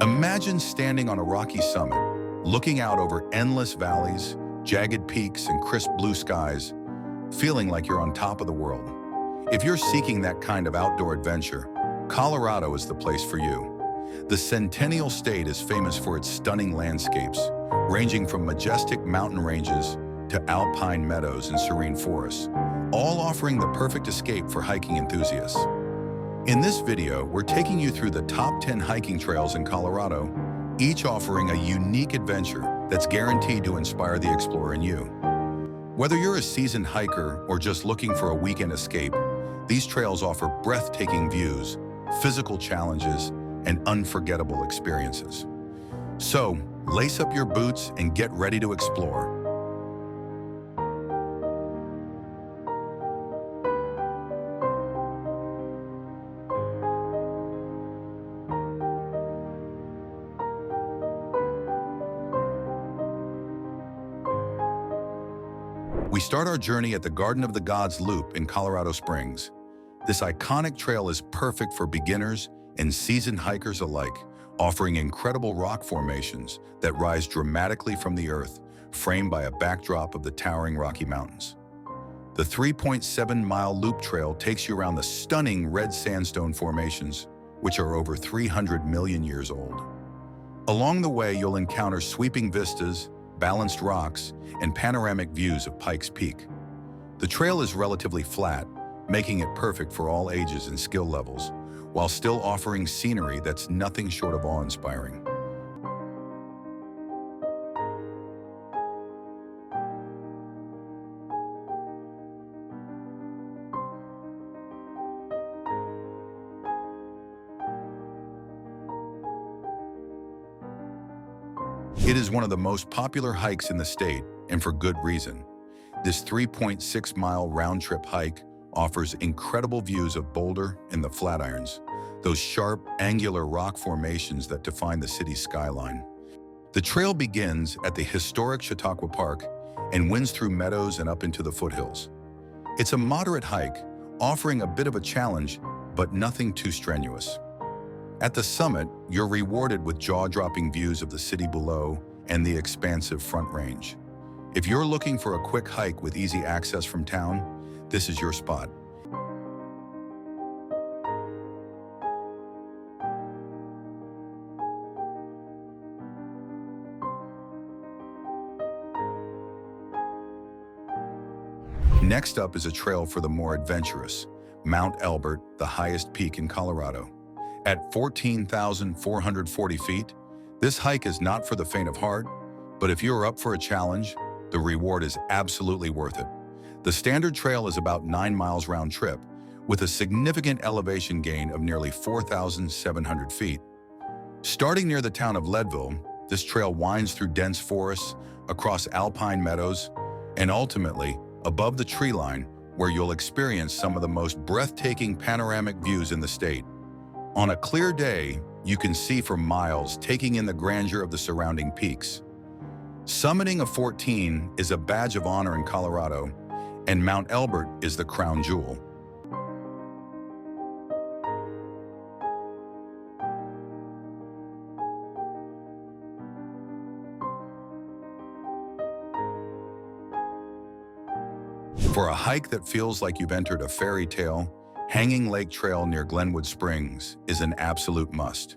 Imagine standing on a rocky summit, looking out over endless valleys, jagged peaks, and crisp blue skies, feeling like you're on top of the world. If you're seeking that kind of outdoor adventure, Colorado is the place for you. The Centennial State is famous for its stunning landscapes, ranging from majestic mountain ranges to alpine meadows and serene forests, all offering the perfect escape for hiking enthusiasts. In this video, we're taking you through the top 10 hiking trails in Colorado, each offering a unique adventure that's guaranteed to inspire the explorer in you. Whether you're a seasoned hiker or just looking for a weekend escape, these trails offer breathtaking views, physical challenges, and unforgettable experiences. So, lace up your boots and get ready to explore. We start our journey at the Garden of the Gods Loop in Colorado Springs. This iconic trail is perfect for beginners and seasoned hikers alike, offering incredible rock formations that rise dramatically from the earth, framed by a backdrop of the towering Rocky Mountains. The 3.7-mile loop trail takes you around the stunning red sandstone formations, which are over 300 million years old. Along the way, you'll encounter sweeping vistas, balanced rocks, and panoramic views of Pikes Peak. The trail is relatively flat, making it perfect for all ages and skill levels, while still offering scenery that's nothing short of awe-inspiring. It is one of the most popular hikes in the state, and for good reason. This 3.6-mile round-trip hike offers incredible views of Boulder and the Flatirons, those sharp, angular rock formations that define the city's skyline. The trail begins at the historic Chautauqua Park and winds through meadows and up into the foothills. It's a moderate hike, offering a bit of a challenge, but nothing too strenuous. At the summit, you're rewarded with jaw-dropping views of the city below and the expansive Front Range. If you're looking for a quick hike with easy access from town, this is your spot. Next up is a trail for the more adventurous, Mount Elbert, the highest peak in Colorado. At 14,440 feet, this hike is not for the faint of heart, but if you're up for a challenge, the reward is absolutely worth it. The standard trail is about 9 miles round trip, with a significant elevation gain of nearly 4,700 feet. Starting near the town of Leadville, this trail winds through dense forests, across alpine meadows, and ultimately above the tree line, where you'll experience some of the most breathtaking panoramic views in the state. On a clear day, you can see for miles, taking in the grandeur of the surrounding peaks. Summiting a 14 is a badge of honor in Colorado, and Mount Elbert is the crown jewel. For a hike that feels like you've entered a fairy tale, Hanging Lake Trail near Glenwood Springs is an absolute must.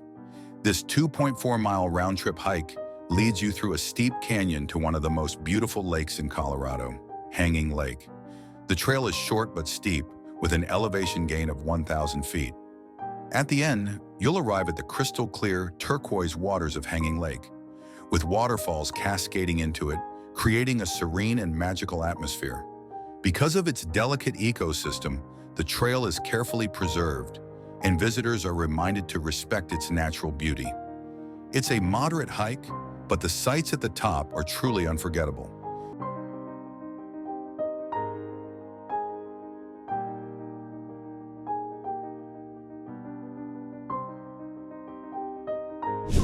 This 2.4-mile round-trip hike leads you through a steep canyon to one of the most beautiful lakes in Colorado, Hanging Lake. The trail is short but steep, with an elevation gain of 1,000 feet. At the end, you'll arrive at the crystal-clear, turquoise waters of Hanging Lake, with waterfalls cascading into it, creating a serene and magical atmosphere. Because of its delicate ecosystem, the trail is carefully preserved, and visitors are reminded to respect its natural beauty. It's a moderate hike, but the sights at the top are truly unforgettable.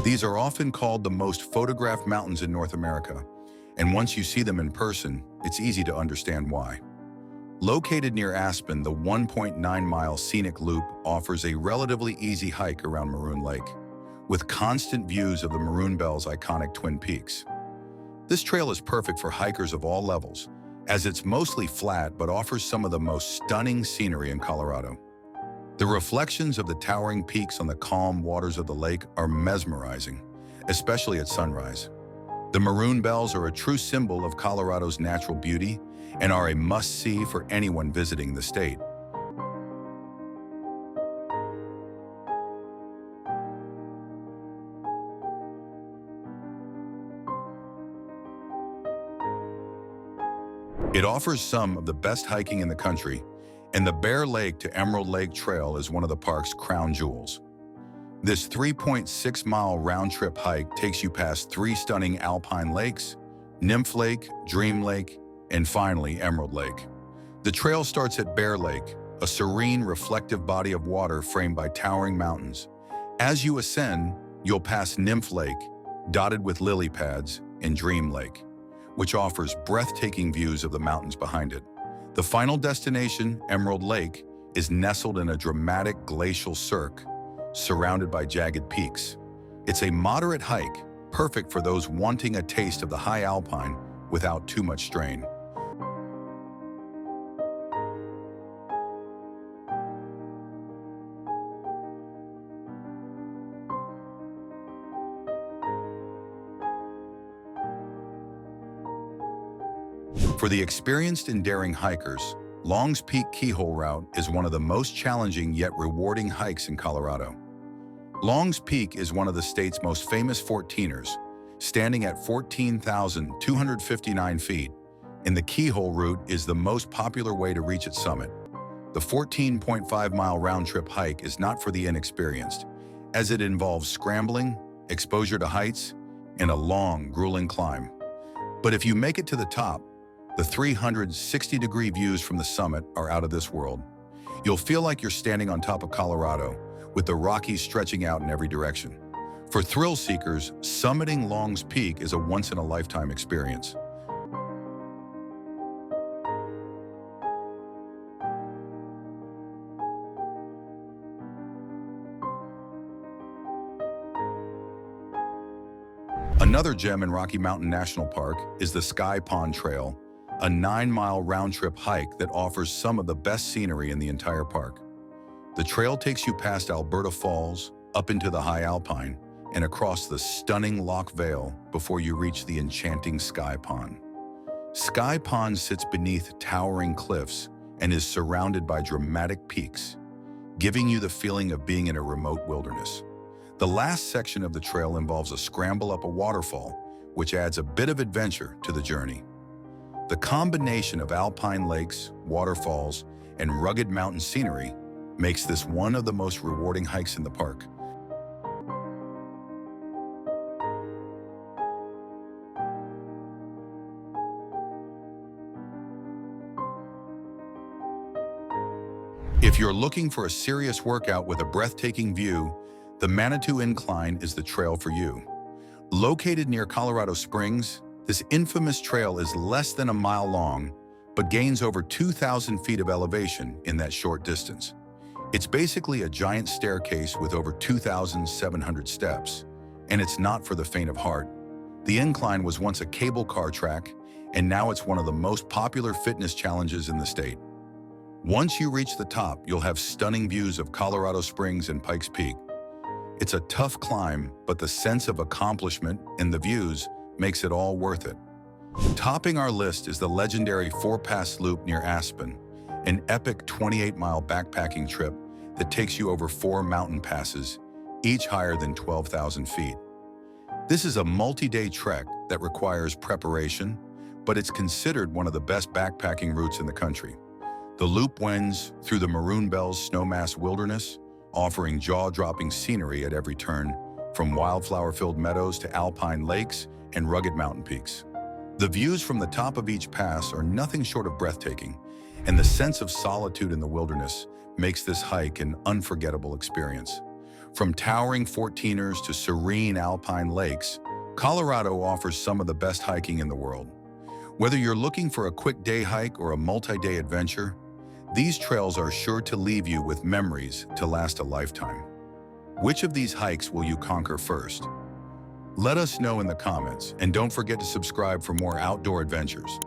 These are often called the most photographed mountains in North America, and once you see them in person, it's easy to understand why. Located near Aspen, the 1.9-mile scenic loop offers a relatively easy hike around Maroon Lake. with constant views of the Maroon Bell's iconic Twin Peaks. This trail is perfect for hikers of all levels, as it's mostly flat but offers some of the most stunning scenery in Colorado. The reflections of the towering peaks on the calm waters of the lake are mesmerizing, especially at sunrise. The Maroon Bells are a true symbol of Colorado's natural beauty and are a must-see for anyone visiting the state. It offers some of the best hiking in the country, and the Bear Lake to Emerald Lake Trail is one of the park's crown jewels. This 3.6-mile round-trip hike takes you past 3 stunning alpine lakes, Nymph Lake, Dream Lake, and finally Emerald Lake. The trail starts at Bear Lake, a serene, reflective body of water framed by towering mountains. As you ascend, you'll pass Nymph Lake, dotted with lily pads, and Dream Lake, which offers breathtaking views of the mountains behind it. The final destination, Emerald Lake, is nestled in a dramatic glacial cirque, surrounded by jagged peaks. It's a moderate hike, perfect for those wanting a taste of the high alpine without too much strain. For the experienced and daring hikers, Long's Peak Keyhole Route is one of the most challenging yet rewarding hikes in Colorado. Long's Peak is one of the state's most famous 14ers, standing at 14,259 feet, and the Keyhole Route is the most popular way to reach its summit. The 14.5-mile round-trip hike is not for the inexperienced, as it involves scrambling, exposure to heights, and a long, grueling climb. But if you make it to the top, the 360-degree views from the summit are out of this world. You'll feel like you're standing on top of Colorado, with the Rockies stretching out in every direction. For thrill seekers, summiting Long's Peak is a once-in-a-lifetime experience. Another gem in Rocky Mountain National Park is the Sky Pond Trail, a 9-mile round-trip hike that offers some of the best scenery in the entire park. The trail takes you past Alberta Falls, up into the high alpine, and across the stunning Loch Vale before you reach the enchanting Sky Pond. Sky Pond sits beneath towering cliffs and is surrounded by dramatic peaks, giving you the feeling of being in a remote wilderness. The last section of the trail involves a scramble up a waterfall, which adds a bit of adventure to the journey. The combination of alpine lakes, waterfalls, and rugged mountain scenery makes this one of the most rewarding hikes in the park. If you're looking for a serious workout with a breathtaking view, the Manitou Incline is the trail for you. Located near Colorado Springs, this infamous trail is less than a mile long, but gains over 2,000 feet of elevation in that short distance. It's basically a giant staircase with over 2,700 steps, and it's not for the faint of heart. The incline was once a cable car track, and now it's one of the most popular fitness challenges in the state. Once you reach the top, you'll have stunning views of Colorado Springs and Pikes Peak. It's a tough climb, but the sense of accomplishment and the views makes it all worth it. Topping our list is the legendary Four-Pass Loop near Aspen, an epic 28-mile backpacking trip that takes you over 4 mountain passes, each higher than 12,000 feet. This is a multi-day trek that requires preparation, but it's considered one of the best backpacking routes in the country. The loop winds through the Maroon Bells snowmass wilderness, offering jaw-dropping scenery at every turn, from wildflower-filled meadows to alpine lakes and rugged mountain peaks. The views from the top of each pass are nothing short of breathtaking, and the sense of solitude in the wilderness makes this hike an unforgettable experience. From towering 14ers to serene alpine lakes, Colorado offers some of the best hiking in the world. Whether you're looking for a quick day hike or a multi-day adventure, these trails are sure to leave you with memories to last a lifetime. Which of these hikes will you conquer first? Let us know in the comments, and don't forget to subscribe for more outdoor adventures.